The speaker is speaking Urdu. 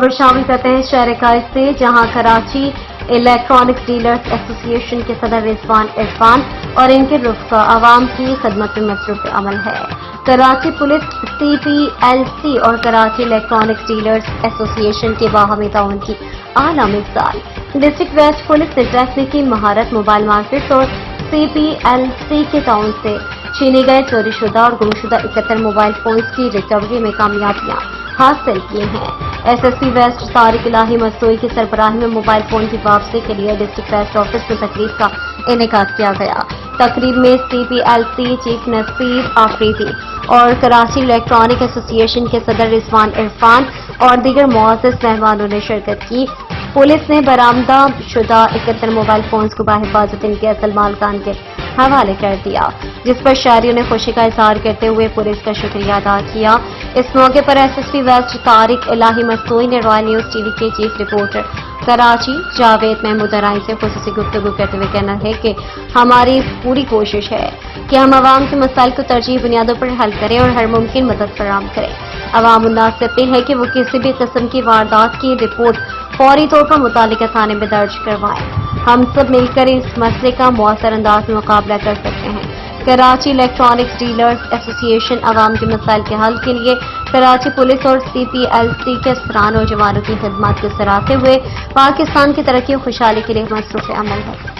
خبر شامل کرتے ہیں شہر قائد سے، جہاں کراچی الیکٹرانکس ڈیلرز ایسوسی ایشن کے صدر رضوان عرفان اور ان کے رفقا عوام کی خدمت میں مصروف عمل ہے۔ کراچی پولیس، سی پی ایل سی اور کراچی الیکٹرانکس ڈیلرز ایسوسی ایشن کے باہمی تعاون کی اعلیٰ مثال۔ ڈسٹرکٹ ویسٹ پولیس نے تکنیکی مہارت، موبائل مارکیٹس اور سی پی ایل سی کے تعاون سے چھینے گئے، چوری شدہ اور گمشدہ 71 موبائل فونز کی ریکوری میں کامیابیاں حاصل کی ہیں۔ S S P west Tariq Elahi مصنوعی کی سربراہی میں موبائل فون کی واپسی کے لیے ڈسٹرکٹ ویسٹ آفس میں تقریب کا انعقاد کیا گیا۔ تقریب میں C P L C chief Naseer Afridi اور کراچی الیکٹرانک ایسوسی ایشن کے صدر رضوان عرفان اور دیگر معزز مہمانوں نے شرکت کی۔ پولیس نے برآمدہ شدہ 71 موبائل فونز کو بحفاظت ان کے اصل مالکان کے حوالے کر دیا، جس پر شہریوں نے خوشی کا اظہار کرتے ہوئے پولیس کا شکریہ ادا کیا۔ اس موقع پر S S P west Tariq Elahi مصنوعی نے رائل نیوز ٹی وی کے چیف رپورٹر کراچی جاوید محمود ارائیں سے خصوصی گفتگو کرتے ہوئے کہنا ہے کہ ہماری پوری کوشش ہے کہ ہم عوام کے مسائل کو ترجیحی بنیادوں پر حل کریں اور ہر ممکن مدد فراہم کریں۔ عوام الناس سے اپیل ہے کہ وہ کسی بھی قسم کی واردات کی رپورٹ فوری طور پر متعلقہ تھانے میں درج کروائیں۔ ہم سب مل کر اس مسئلے کا مؤثر انداز میں مقابلہ کر سکتے ہیں۔ کراچی الیکٹرانکس ڈیلرز ایسوسی ایشن عوام کے مسائل کے حل کے لیے کراچی پولیس اور سی پی ایل سی کے افسران اور جوانوں کی خدمات کو سراہتے ہوئے پاکستان کی ترقی و خوشحالی کے لیے مصروف عمل ہے۔